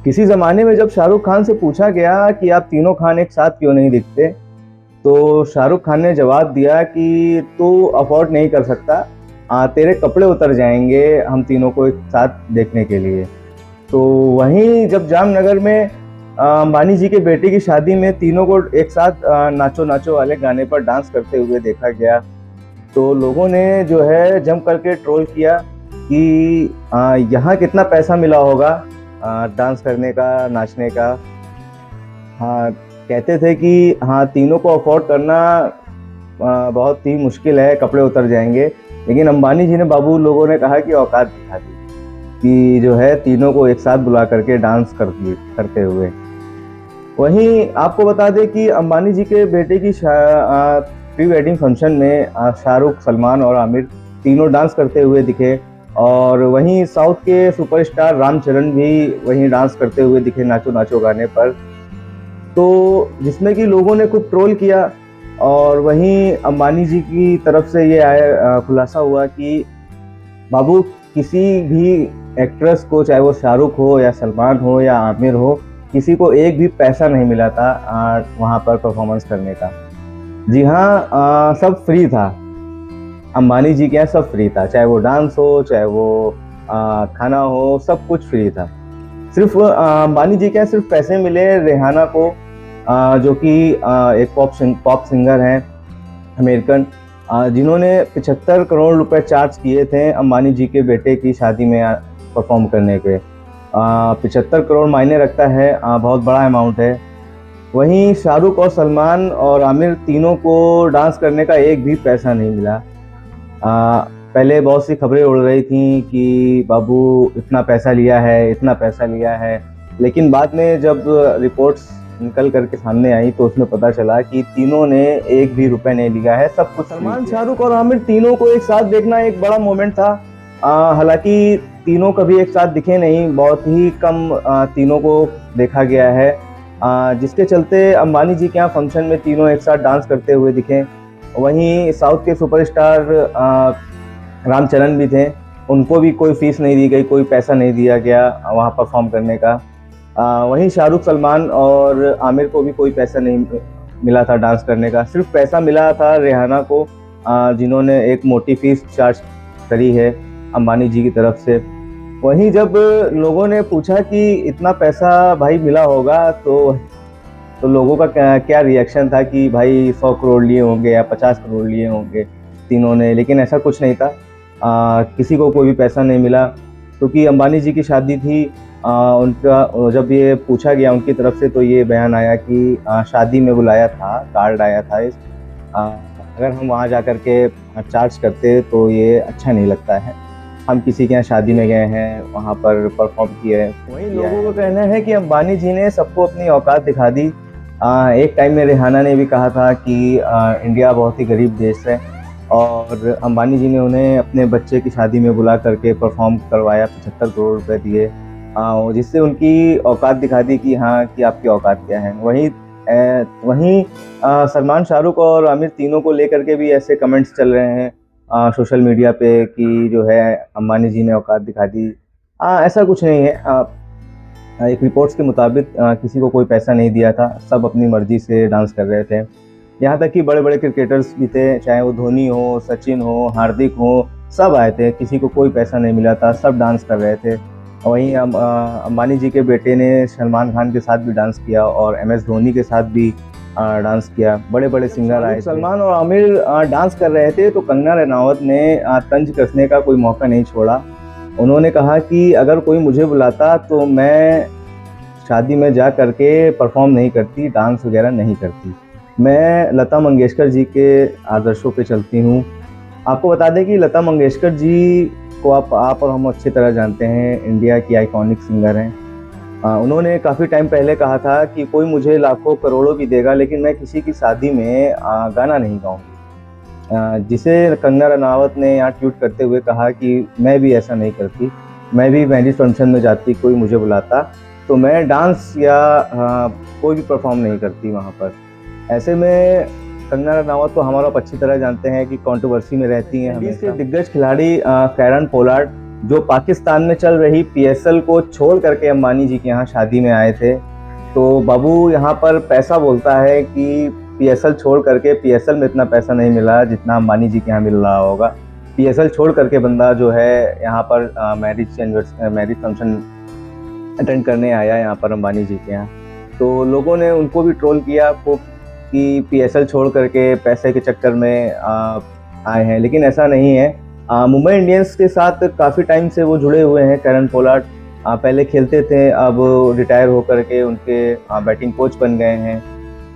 किसी ज़माने में जब शाहरुख खान से पूछा गया कि आप तीनों खान एक साथ क्यों नहीं दिखते, तो शाहरुख खान ने जवाब दिया कि तू अफोर्ड नहीं कर सकता, तेरे कपड़े उतर जाएंगे हम तीनों को एक साथ देखने के लिए। तो वहीं जब जामनगर में अंबानी जी के बेटे की शादी में तीनों को एक साथ नाचो नाचो वाले गाने पर डांस करते हुए देखा गया, तो लोगों ने जो है जम करके ट्रोल किया कि यहाँ कितना पैसा मिला होगा डांस करने का, नाचने का। हाँ, कहते थे कि हाँ तीनों को अफोर्ड करना बहुत ही मुश्किल है, कपड़े उतर जाएंगे। लेकिन अंबानी जी ने, बाबू लोगों ने कहा कि औकात दिखा दी कि जो है तीनों को एक साथ बुला करके डांस करते हुए। वहीं आपको बता दें कि अंबानी जी के बेटे की प्री वेडिंग फंक्शन में शाहरुख, सलमान और आमिर तीनों डांस करते हुए दिखे। और वहीं साउथ के सुपरस्टार रामचरण भी वहीं डांस करते हुए दिखे नाचो नाचो गाने पर, तो जिसमें कि लोगों ने खूब ट्रोल किया। और वहीं अंबानी जी की तरफ से ये खुलासा हुआ कि बाबू, किसी भी एक्ट्रेस को, चाहे वो शाहरुख हो या सलमान हो या आमिर हो, किसी को एक भी पैसा नहीं मिला था वहाँ पर परफॉर्मेंस करने का। जी हाँ, सब फ्री था। अंबानी जी के यहाँ सब फ्री था, चाहे वो डांस हो, चाहे वो खाना हो, सब कुछ फ्री था। सिर्फ अंबानी जी के यहाँ सिर्फ पैसे मिले रिहाना को, जो कि एक पॉप सिंगर हैं अमेरिकन, जिन्होंने 75 करोड़ रुपए चार्ज किए थे अंबानी जी के बेटे की शादी में परफॉर्म करने के। 75 करोड़ मायने रखता है, बहुत बड़ा अमाउंट है। वहीं शाहरुख और सलमान और आमिर तीनों को डांस करने का एक भी पैसा नहीं मिला। पहले बहुत सी खबरें उड़ रही थी कि बाबू इतना पैसा लिया है, इतना पैसा लिया है, लेकिन बाद में जब रिपोर्ट्स निकल करके सामने आई तो उसमें पता चला कि तीनों ने एक भी रुपए नहीं लिया है, सब कुछ। सलमान, शाहरुख और आमिर तीनों को एक साथ देखना एक बड़ा मोमेंट था। हालांकि तीनों कभी एक साथ दिखे नहीं, बहुत ही कम तीनों को देखा गया है, जिसके चलते अंबानी जी के यहाँ फंक्शन में तीनों एक साथ डांस करते हुए दिखे। वहीं साउथ के सुपरस्टार रामचरण भी थे, उनको भी कोई फीस नहीं दी गई, कोई पैसा नहीं दिया गया वहाँ परफॉर्म करने का। वहीं शाहरुख, सलमान और आमिर को भी कोई पैसा नहीं मिला था डांस करने का, सिर्फ पैसा मिला था रिहाना को, जिन्होंने एक मोटी फीस चार्ज करी है अंबानी जी की तरफ से। वहीं जब लोगों ने पूछा कि इतना पैसा भाई मिला होगा, तो लोगों का क्या रिएक्शन था कि भाई 100 करोड़ लिए होंगे या 50 करोड़ लिए होंगे तीनों ने, लेकिन ऐसा कुछ नहीं था। किसी को कोई भी पैसा नहीं मिला, क्योंकि अंबानी जी की शादी थी। उनका जब ये पूछा गया उनकी तरफ से, तो ये बयान आया कि शादी में बुलाया था, कार्ड आया था अगर हम वहाँ जा कर के चार्ज करते तो ये अच्छा नहीं लगता है, हम किसी के यहाँ शादी में गए हैं, वहाँ पर परफॉर्म किए। वहीं लोगों का कहना है कि अंबानी जी ने सबको अपनी औकात दिखा दी। एक टाइम में रिहाना ने भी कहा था कि इंडिया बहुत ही गरीब देश है, और अंबानी जी ने उन्हें अपने बच्चे की शादी में बुला करके परफॉर्म करवाया, 75 करोड़ रुपए दिए, जिससे उनकी औकात दिखा दी कि हाँ कि आपकी औकात क्या है। वहीं सलमान, शाहरुख और आमिर तीनों को लेकर के भी ऐसे कमेंट्स चल रहे हैं सोशल मीडिया पे कि जो है अंबानी जी ने औकात दिखा दी। ऐसा कुछ नहीं है। एक रिपोर्ट्स के मुताबिक किसी को कोई पैसा नहीं दिया था, सब अपनी मर्जी से डांस कर रहे थे। यहाँ तक कि बड़े बड़े क्रिकेटर्स भी थे, चाहे वो धोनी हो, सचिन हो, हार्दिक हो, सब आए थे, किसी को कोई पैसा नहीं मिला था, सब डांस कर रहे थे। वहीं अंबानी जी के बेटे ने सलमान खान के साथ भी डांस किया और MS धोनी के साथ भी डांस किया, बड़े बड़े सिंगर आए। सलमान और आमिर डांस कर रहे थे तो कंगना रनावत ने तंज कसने का कोई मौका नहीं छोड़ा। उन्होंने कहा कि अगर कोई मुझे बुलाता तो मैं शादी में जा करके परफॉर्म नहीं करती, डांस वगैरह नहीं करती, मैं लता मंगेशकर जी के आदर्शों पे चलती हूँ। आपको बता दें कि लता मंगेशकर जी को आप और हम अच्छी तरह जानते हैं, इंडिया की आइकॉनिक सिंगर हैं। उन्होंने काफ़ी टाइम पहले कहा था कि कोई मुझे लाखों करोड़ों भी देगा, लेकिन मैं किसी की शादी में गाना नहीं गाऊंगी, जिसे कंगना रनावत ने यहाँ ट्वीट करते हुए कहा कि मैं भी ऐसा नहीं करती, मैं भी मैरिज फंक्शन में जाती, कोई मुझे बुलाता तो मैं डांस या कोई भी परफॉर्म नहीं करती वहाँ पर। ऐसे में कंगना रनावत को हम और आप अच्छी तरह जानते हैं कि कंट्रोवर्सी में रहती हैं। इंडीज के दिग्गज खिलाड़ी कैरन पोलार्ड जो पाकिस्तान में चल रही पीएसएल को छोड़ करके अंबानी जी के यहाँ शादी में आए थे। तो बाबू यहाँ पर पैसा बोलता है कि पीएसएल छोड़ करके, पीएसएल में इतना पैसा नहीं मिला जितना अंबानी जी के यहाँ मिल रहा होगा। पीएसएल छोड़ करके बंदा जो है यहाँ पर मैरिज फंक्शन अटेंड करने आया यहाँ पर अंबानी जी के यहाँ। तो लोगों ने उनको भी ट्रोल किया खूब कि पीएसएल छोड़ करके पैसे के चक्कर में आए हैं, लेकिन ऐसा नहीं है। मुंबई इंडियंस के साथ काफ़ी टाइम से वो जुड़े हुए हैं। करण पोलार्ड पहले खेलते थे, अब रिटायर होकर के उनके बैटिंग कोच बन गए हैं।